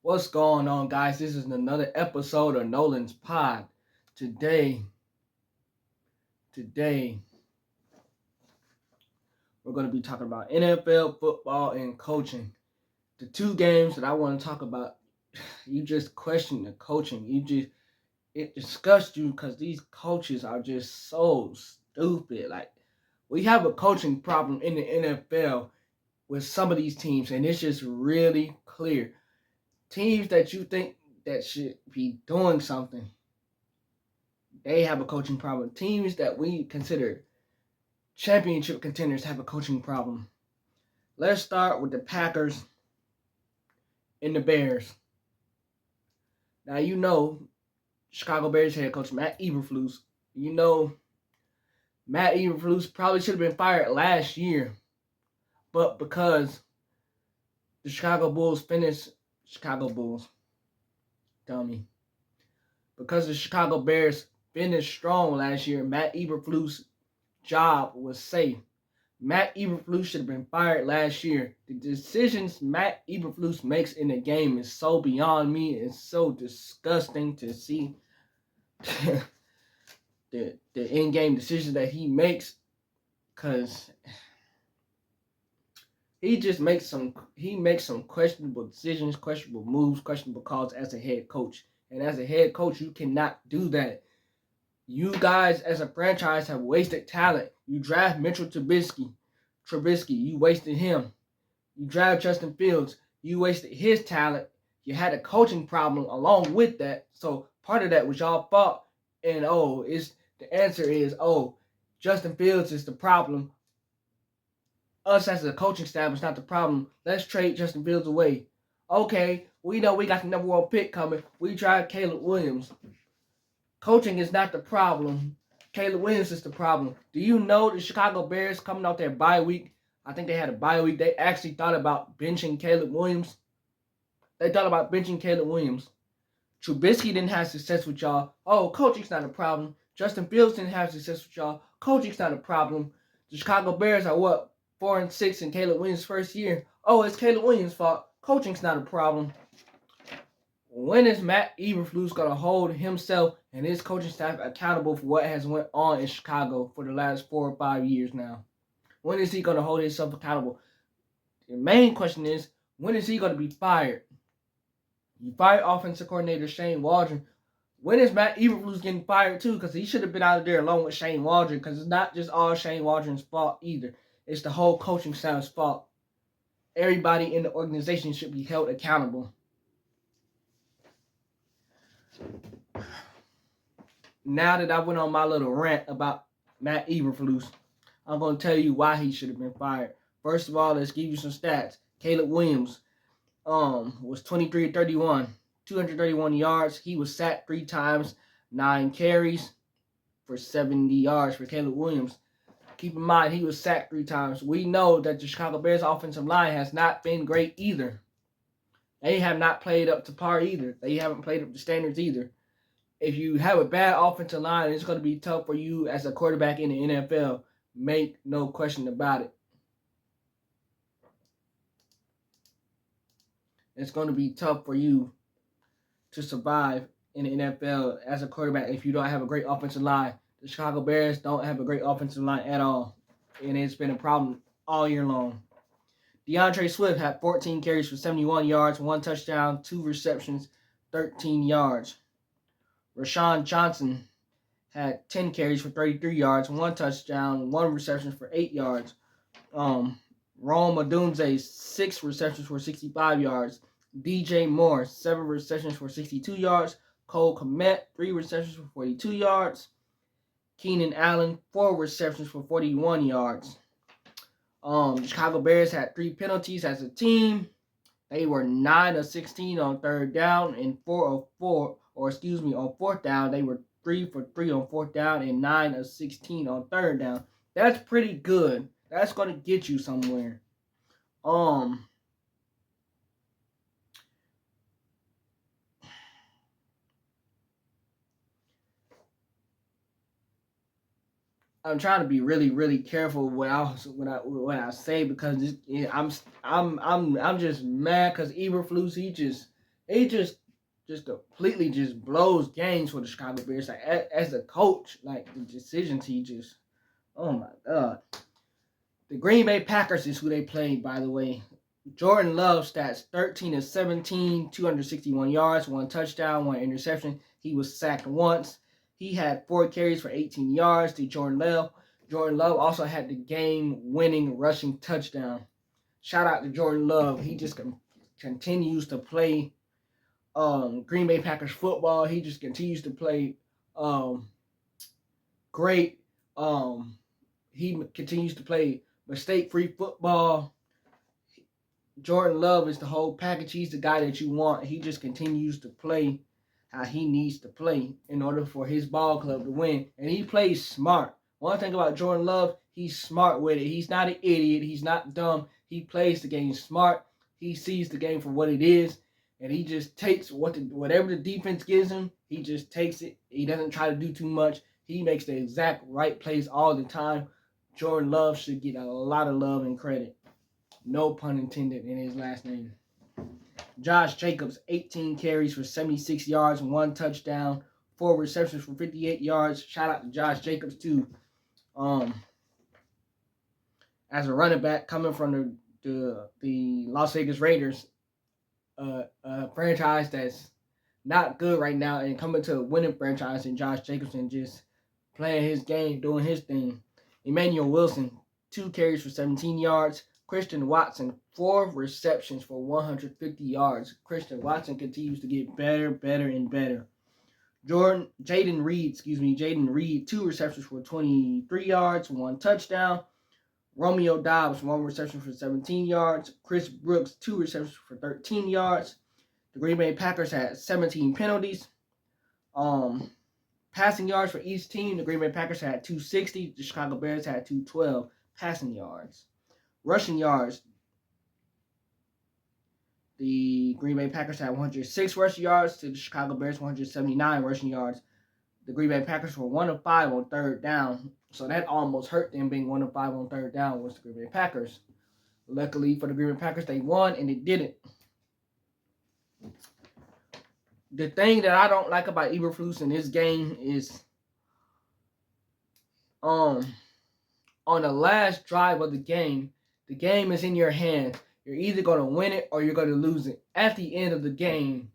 What's going on, guys? This is another episode of Nolan's Pod. Today, we're going to be talking about NFL, football, and coaching. The two games that I want to talk about, you just question the coaching. It disgusts you because these coaches are just so stupid. Like, we have a coaching problem in the NFL with some of these teams, and it's just really clear. Teams that you think that should be doing something, they have a coaching problem. Teams that we consider championship contenders have a coaching problem. Let's start with the Packers and the Bears. Now, you know, Chicago Bears head coach Matt Eberflus. You know, Matt Eberflus probably should have been fired last year, but because the because the Chicago Bears finished strong last year, Matt Eberflus' job was safe. Matt Eberflus should have been fired last year. The decisions Matt Eberflus makes in the game is so beyond me. It's so disgusting to see the in-game decisions that he makes, because he makes some questionable decisions, questionable moves, questionable calls as a head coach. And as a head coach, you cannot do that. You guys, as a franchise, have wasted talent. You draft Mitchell Trubisky, you wasted him. You draft Justin Fields, you wasted his talent. You had a coaching problem along with that. So part of that was y'all fault. And the answer is, Justin Fields is the problem. Us as a coaching staff is not the problem. Let's trade Justin Fields away. Okay, we know we got the number one pick coming. We tried Caleb Williams. Coaching is not the problem. Caleb Williams is the problem. Do you know the Chicago Bears coming off their bye week? I think they had a bye week. They actually thought about benching Caleb Williams. Trubisky didn't have success with y'all. Coaching's not a problem. Justin Fields didn't have success with y'all. Coaching's not a problem. The Chicago Bears are 4-6 in Caleb Williams' first year. It's Caleb Williams' fault. Coaching's not a problem. When is Matt Eberflus going to hold himself and his coaching staff accountable for what has went on in Chicago for the last 4 or 5 years now? When is he going to hold himself accountable? The main question is, when is he going to be fired? You fired offensive coordinator Shane Waldron. When is Matt Eberflus getting fired too? Because he should have been out of there along with Shane Waldron, because it's not just all Shane Waldron's fault either. It's the whole coaching staff's fault. Everybody in the organization should be held accountable. Now that I went on my little rant about Matt Eberflus, I'm going to tell you why he should have been fired. First of all, let's give you some stats. Caleb Williams was 23-31, 231 yards. He was sacked 3 times, 9 carries for 70 yards for Caleb Williams. Keep in mind, he was sacked 3 times. We know that the Chicago Bears offensive line has not been great either. They have not played up to par either. They haven't played up to standards either. If you have a bad offensive line, it's going to be tough for you as a quarterback in the NFL. Make no question about it. It's going to be tough for you to survive in the NFL as a quarterback if you don't have a great offensive line. The Chicago Bears don't have a great offensive line at all, and it's been a problem all year long. DeAndre Swift had 14 carries for 71 yards, 1 touchdown, 2 receptions, 13 yards. Rashawn Johnson had 10 carries for 33 yards, 1 touchdown, 1 reception for 8 yards. Rome Odunze, 6 receptions for 65 yards. DJ Moore, 7 receptions for 62 yards. Cole Kmet, 3 receptions for 42 yards. Keenan Allen, 4 receptions for 41 yards. The Chicago Bears had 3 penalties as a team. They were 9 of 16 on 3rd down and on 4th down. They were 3 for 3 on 4th down and 9 of 16 on 3rd down. That's pretty good. That's going to get you somewhere. I'm trying to be really, really careful what I say, because I'm just mad because Eberflus, He just completely just blows games for the Chicago Bears. Like as a coach, like the decisions he just, oh my god. The Green Bay Packers is who they played, by the way. Jordan Love stats 13 of 17, 261 yards, 1 touchdown, 1 interception. He was sacked once. He had 4 carries for 18 yards to Jordan Love. Jordan Love also had the game-winning rushing touchdown. Shout out to Jordan Love. He just continues to play Green Bay Packers football. He just continues to play great. He continues to play mistake-free football. Jordan Love is the whole package. He's the guy that you want. He just continues to play how he needs to play in order for his ball club to win. And he plays smart. One thing about Jordan Love, he's smart with it. He's not an idiot. He's not dumb. He plays the game smart. He sees the game for what it is. And he just takes whatever the defense gives him, he just takes it. He doesn't try to do too much. He makes the exact right plays all the time. Jordan Love should get a lot of love and credit. No pun intended in his last name. Josh Jacobs, 18 carries for 76 yards, 1 touchdown, 4 receptions for 58 yards. Shout out to Josh Jacobs too. As a running back coming from the Las Vegas Raiders, a franchise that's not good right now, and coming to a winning franchise, and Josh Jacobson just playing his game, doing his thing. Emmanuel Wilson, 2 carries for 17 yards. Christian Watson, 4 receptions for 150 yards. Christian Watson continues to get better, and better. Jaden Reed, 2 receptions for 23 yards, 1 touchdown. Romeo Doubs, 1 reception for 17 yards. Chris Brooks, 2 receptions for 13 yards. The Green Bay Packers had 17 penalties. Passing yards for each team, the Green Bay Packers had 260. The Chicago Bears had 212 passing yards. Rushing yards, the Green Bay Packers had 106 rushing yards to the Chicago Bears 179 rushing yards. The Green Bay Packers were 1 of 5 on third down, so that almost hurt them being 1 of 5 on third down was the Green Bay Packers. Luckily for the Green Bay Packers, they won and they didn't. The thing that I don't like about Eberflus in this game is on the last drive of the game is in your hands. You're either going to win it or you're going to lose it. At the end of the game,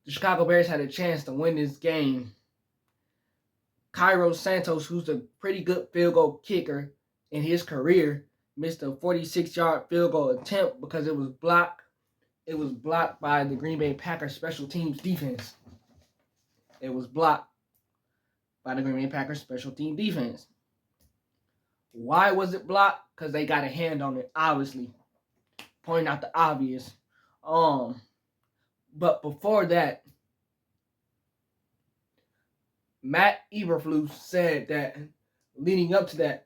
the Chicago Bears had a chance to win this game. Cairo Santos, who's a pretty good field goal kicker in his career, missed a 46-yard field goal attempt because it was blocked. It was blocked by the Green Bay Packers special teams defense. It was blocked by the Green Bay Packers special team defense. Why was it blocked? Because they got a hand on it, obviously. Pointing out the obvious. But before that, Matt Eberflus said that leading up to that,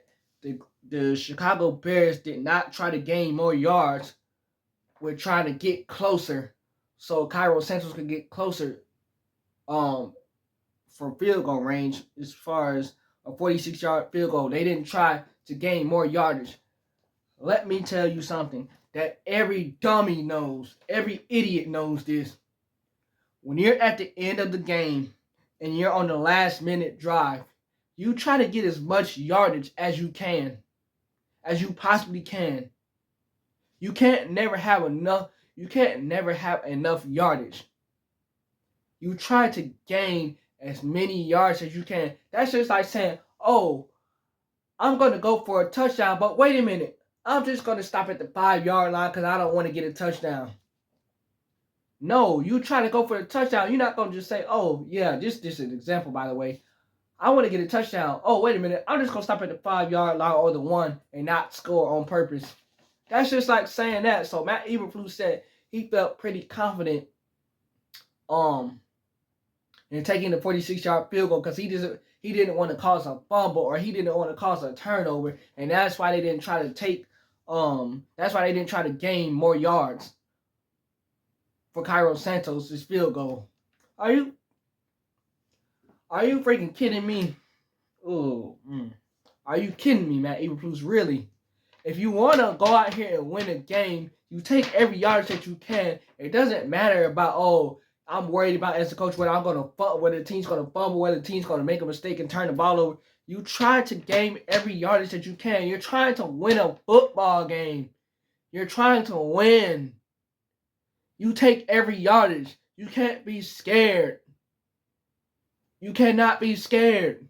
the Chicago Bears did not try to gain more yards. We're trying to get closer so Cairo Santos could get closer from field goal range as far as a 46-yard field goal. They didn't try to gain more yardage. Let me tell you something that every dummy knows, every idiot knows this. When you're at the end of the game and you're on the last minute drive, you try to get as much yardage as you can, as you possibly can. You can't never have enough yardage. You try to gain as many yards as you can. That's just like saying, oh, I'm going to go for a touchdown, but wait a minute. I'm just going to stop at the 5-yard line because I don't want to get a touchdown. No, you try to go for a touchdown. You're not going to just say, oh, yeah, this is an example, by the way. I want to get a touchdown. Oh, wait a minute. I'm just going to stop at the 5-yard line or the 1 and not score on purpose. That's just like saying that. So Matt Eberflus said he felt pretty confident in taking the 46-yard field goal because he didn't want to cause a fumble or he didn't want to cause a turnover, and that's why they didn't try to gain more yards for Cairo Santos' field goal. Are you freaking kidding me? Are you kidding me, Matt Eberflus? Really? If you want to go out here and win a game, you take every yardage that you can. It doesn't matter about, oh, I'm worried about as a coach whether whether the team's gonna fumble, whether the team's gonna make a mistake and turn the ball over. You try to gain every yardage that you can. You're trying to win a football game. You're trying to win. You take every yardage. You can't be scared. You cannot be scared.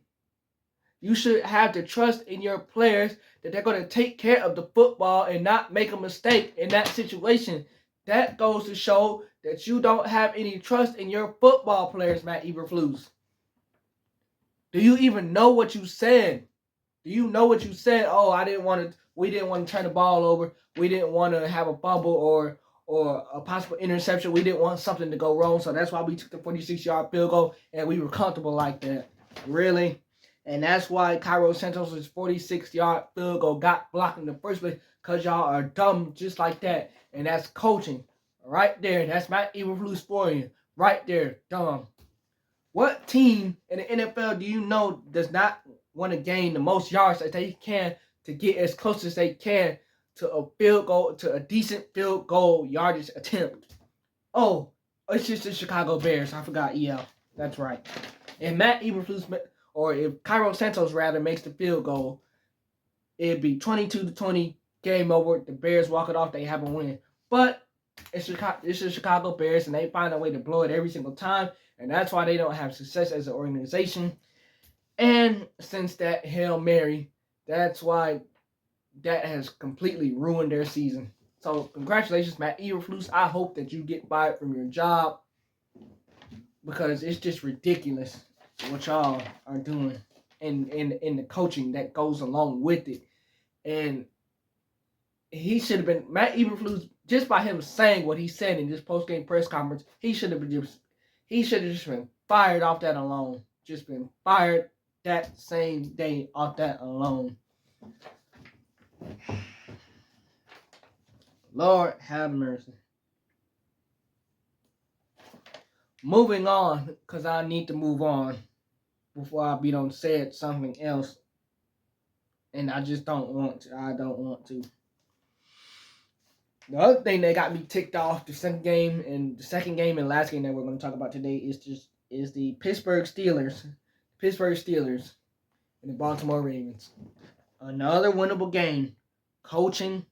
You should have the trust in your players that they're going to take care of the football and not make a mistake in that situation. That goes to show that you don't have any trust in your football players, Matt Eberflus. Do you even know what you said? Do you know what you said? Oh, we didn't want to turn the ball over. We didn't want to have a fumble or a possible interception. We didn't want something to go wrong. So that's why we took the 46-yard field goal and we were comfortable like that. Really? And that's why Cairo Santos' 46-yard field goal got blocked in the first place, because y'all are dumb just like that. And that's coaching. Right there. That's Matt Eberflus for you. Right there. Dumb. What team in the NFL do you know does not want to gain the most yards that they can to get as close as they can to a field goal, to a decent field goal yardage attempt? Oh, it's just the Chicago Bears. I forgot EL. That's right. If Matt Eberflus, or if Cairo Santos rather makes the field goal, it'd be 22-20, game over. The Bears walk it off. They have a win. But it's the Chicago Bears, and they find a way to blow it every single time. And that's why they don't have success as an organization. And since that Hail Mary, that's why that has completely ruined their season. So congratulations, Matt Eberflus. I hope that you get fired from your job, because it's just ridiculous what y'all are doing and the coaching that goes along with it. And he should have been, Matt Eberflus, just by him saying what he said in this post-game press conference, he should have just been fired off that alone. Just been fired that same day off that alone. Lord have mercy. Moving on, because I need to move on before I be done said something else. And I just don't want to. I don't want to. The other thing that got me ticked off the second game and last game that we're going to talk about today is the Pittsburgh Steelers. Pittsburgh Steelers and the Baltimore Ravens. Another winnable game. Coaching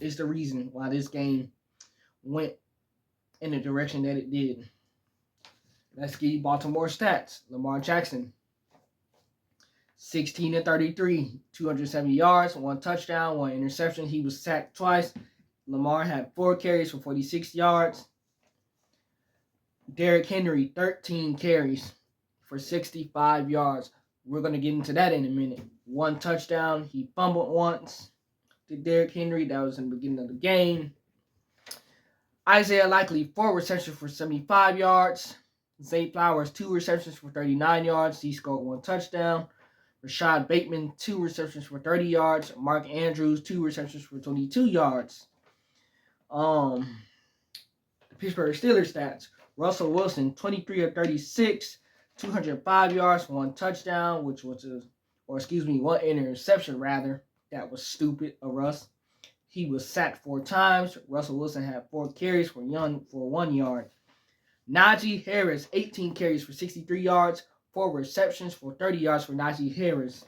is the reason why this game went in the direction that it did. Let's give you Baltimore stats. Lamar Jackson, 16-33, 270 yards, 1 touchdown, 1 interception. He was sacked twice. Lamar had 4 carries for 46 yards. Derrick Henry, 13 carries for 65 yards. We're going to get into that in a minute. 1 touchdown. He fumbled once to Derrick Henry. That was in the beginning of the game. Isaiah Likely, 4 receptions for 75 yards. Zay Flowers, 2 receptions for 39 yards. He scored 1 touchdown. Rashad Bateman, 2 receptions for 30 yards. Mark Andrews, 2 receptions for 22 yards. The Pittsburgh Steelers stats. Russell Wilson, 23 of 36, 205 yards, 1 touchdown, 1 interception rather. That was stupid of Russ. He was sacked 4 times. Russell Wilson had 4 carries for 1 yard. Najee Harris, 18 carries for 63 yards, 4 receptions for 30 yards for Najee Harris.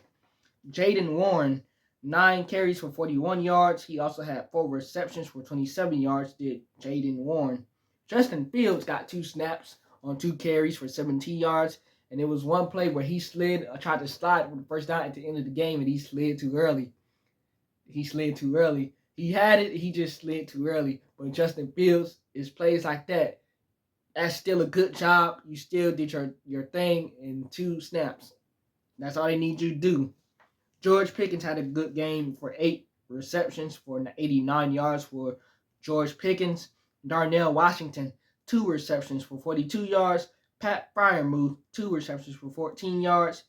Jaden Warren, 9 carries for 41 yards. He also had 4 receptions for 27 yards, did Jaden Warren. Justin Fields got 2 snaps on 2 carries for 17 yards. And it was one play where he tried to slide for the first down at the end of the game, and he slid too early. He had it, he just slid too early. But Justin Fields, is plays like that. That's still a good job. You still did your thing in 2 snaps. That's all they need you to do. George Pickens had a good game for 8 receptions for 89 yards for George Pickens. Darnell Washington, 2 receptions for 42 yards. Pat Freiermuth, 2 receptions for 14 yards.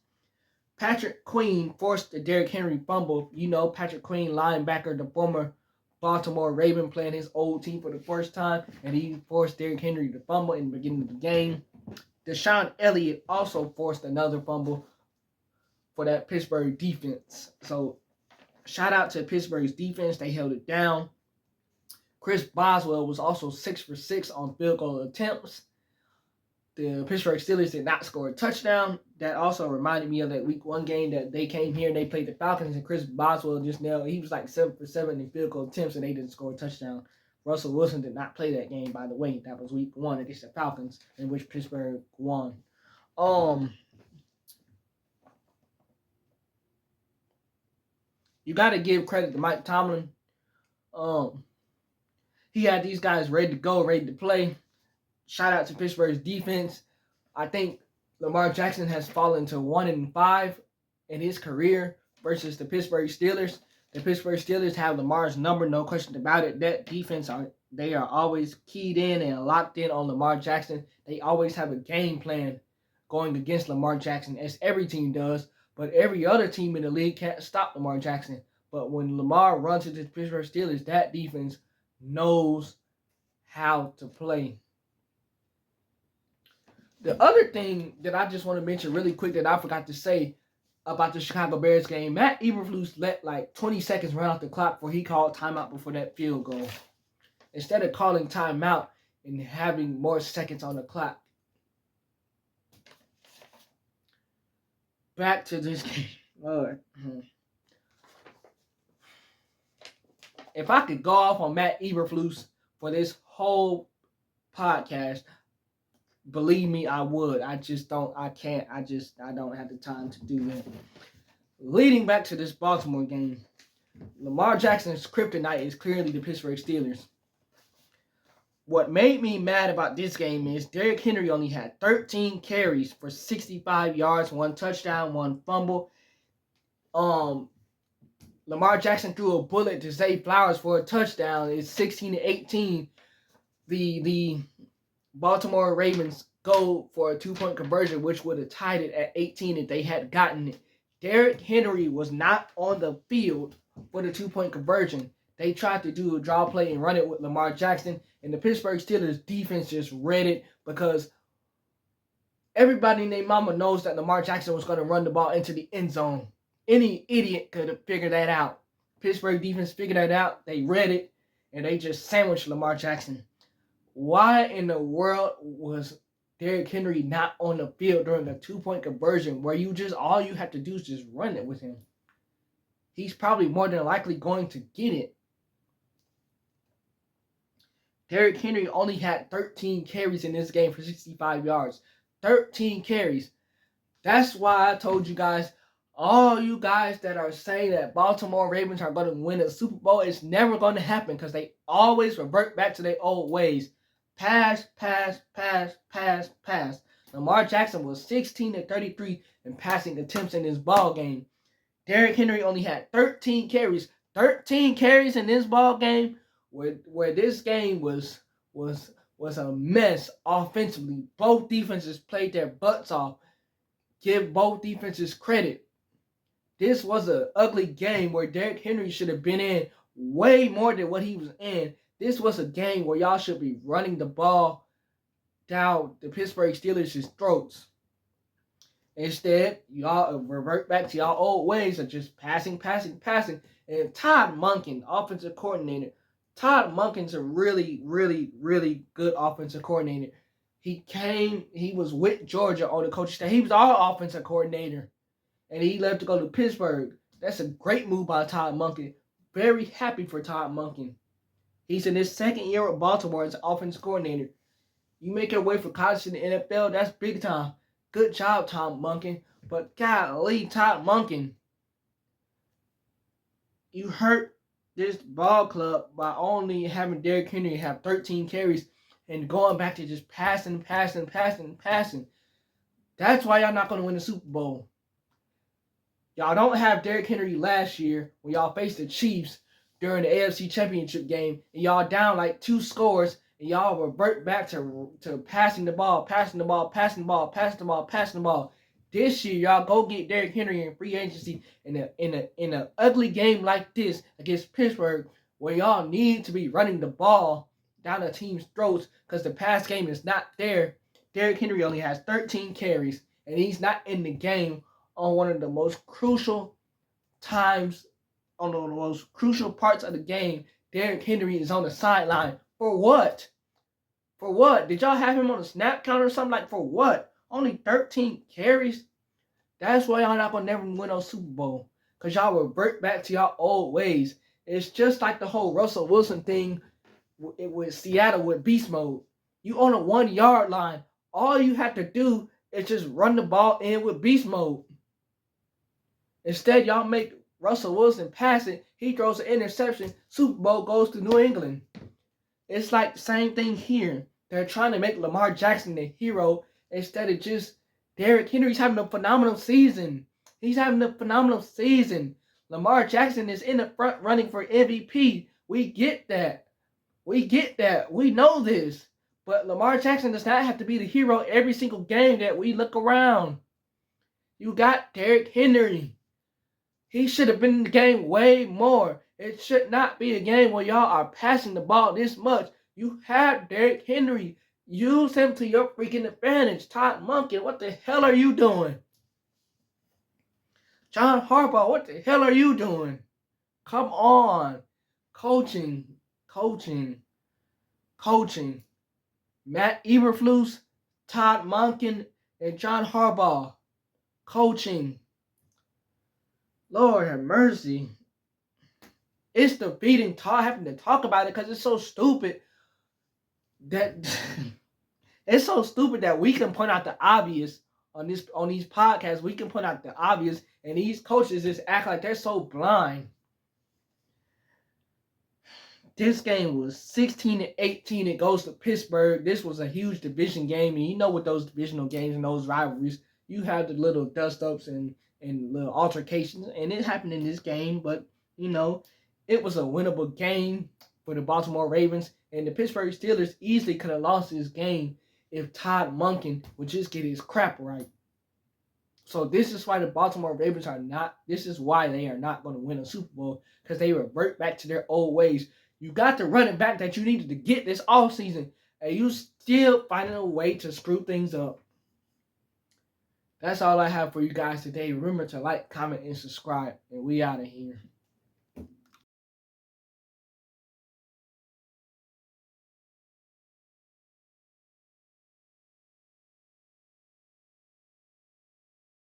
Patrick Queen forced the Derrick Henry fumble. You know, Patrick Queen, linebacker, the former Baltimore Raven, playing his old team for the first time, and he forced Derrick Henry to fumble in the beginning of the game. Deshaun Elliott also forced another fumble for that Pittsburgh defense. So shout out to Pittsburgh's defense. They held it down. Chris Boswell was also 6 for 6 on field goal attempts. The Pittsburgh Steelers did not score a touchdown. That also reminded me of that week 1 game that they came here and they played the Falcons, and Chris Boswell just nailed. He was like 7 for 7 in field goal attempts, and they didn't score a touchdown. Russell Wilson did not play that game, by the way. That was week 1 against the Falcons, in which Pittsburgh won. You got to give credit to Mike Tomlin. He had these guys ready to go, ready to play. Shout out to Pittsburgh's defense. I think Lamar Jackson has fallen to 1-5 in his career versus the Pittsburgh Steelers. The Pittsburgh Steelers have Lamar's number, no question about it. That defense, they are always keyed in and locked in on Lamar Jackson. They always have a game plan going against Lamar Jackson, as every team does. But every other team in the league can't stop Lamar Jackson. But when Lamar runs into the Pittsburgh Steelers, that defense knows how to play. The other thing that I just want to mention really quick that I forgot to say about the Chicago Bears game, Matt Eberflus let like 20 seconds run off the clock before he called timeout before that field goal. Instead of calling timeout and having more seconds on the clock. Back to this game. Lord. If I could go off on Matt Eberflus for this whole podcast, believe me, I would. I don't have the time to do that. Leading back to this Baltimore game, Lamar Jackson's kryptonite is clearly the Pittsburgh Steelers. What made me mad about this game is Derrick Henry only had 13 carries for 65 yards, 1 touchdown, 1 fumble. Lamar Jackson threw a bullet to Zay Flowers for a touchdown. It's 16-18. The Baltimore Ravens go for a 2-point conversion, which would have tied it at 18 if they had gotten it. Derrick Henry was not on the field for the 2-point conversion. They tried to do a draw play and run it with Lamar Jackson, and the Pittsburgh Steelers defense just read it because everybody and their mama knows that Lamar Jackson was going to run the ball into the end zone. Any idiot could have figured that out. Pittsburgh defense figured that out. They read it, and they just sandwiched Lamar Jackson. Why in the world was Derrick Henry not on the field during a 2-point conversion where all you have to do is just run it with him? He's probably more than likely going to get it. Derrick Henry only had 13 carries in this game for 65 yards. 13 carries. That's why I told you guys, all you guys that are saying that Baltimore Ravens are going to win a Super Bowl, it's never going to happen because they always revert back to their old ways. Pass, pass, pass, pass, pass. Lamar Jackson was 16-33 in passing attempts in this ball game. Derrick Henry only had 13 carries. 13 carries in this ball game where this game was a mess offensively. Both defenses played their butts off. Give both defenses credit. This was an ugly game where Derrick Henry should have been in way more than what he was in. This was a game where y'all should be running the ball down the Pittsburgh Steelers' throats. Instead, y'all revert back to y'all old ways of just passing. And Todd Monken, offensive coordinator. Todd Monken's a really, really, really good offensive coordinator. He was with Georgia on the coaching staff. He was our offensive coordinator. And he left to go to Pittsburgh. That's a great move by Todd Monken. Very happy for Todd Monken. He's in his second year at Baltimore as an offensive coordinator. You make your way for college in the NFL, that's big time. Good job, Todd Monken. But golly, Todd Monken, you hurt this ball club by only having Derrick Henry have 13 carries and going back to just passing. That's why y'all not going to win the Super Bowl. Y'all don't have Derrick Henry last year when y'all faced the Chiefs during the AFC Championship game, and y'all down like 2 scores, and y'all revert back to passing the ball. This year, y'all go get Derrick Henry in free agency in an ugly game like this against Pittsburgh, where y'all need to be running the ball down the team's throats because the pass game is not there. Derrick Henry only has 13 carries, and he's not in the game on one of the most crucial times on the most crucial parts of the game, Derrick Henry is on the sideline. For what? For what? Did y'all have him on a snap count or something? Like, for what? Only 13 carries? That's why y'all not going to never win no Super Bowl. Because y'all revert back to y'all old ways. It's just like the whole Russell Wilson thing with Seattle with beast mode. You on a 1 yard line. All you have to do is just run the ball in with beast mode. Instead, y'all make Russell Wilson pass it. He throws an interception. Super Bowl goes to New England. It's like the same thing here. They're trying to make Lamar Jackson the hero instead of just Derrick Henry's having a phenomenal season. He's having a phenomenal season. Lamar Jackson is in the front running for MVP. We get that. We get that. We know this. But Lamar Jackson does not have to be the hero every single game that we look around. You got Derrick Henry. He should have been in the game way more. It should not be a game where y'all are passing the ball this much. You have Derrick Henry. Use him to your freaking advantage. Todd Monken, what the hell are you doing? John Harbaugh, what the hell are you doing? Come on. Coaching. Matt Eberflus, Todd Monken, and John Harbaugh. Coaching. Lord have mercy. It's defeating having to talk about it because it's so stupid that it's so stupid that we can point out the obvious on these podcasts. We can point out the obvious, and these coaches just act like they're so blind. This game was 16-18. It goes to Pittsburgh. This was a huge division game, and you know with those divisional games and those rivalries, you have the little dust-ups and little altercations, and it happened in this game, but, you know, it was a winnable game for the Baltimore Ravens, and the Pittsburgh Steelers easily could have lost this game if Todd Monken would just get his crap right. So this is why the Baltimore Ravens this is why they are not going to win a Super Bowl, because they revert back to their old ways. You got the running back that you needed to get this offseason, and you still finding a way to screw things up. That's all I have for you guys today. Remember to like, comment, and subscribe, and we out of here.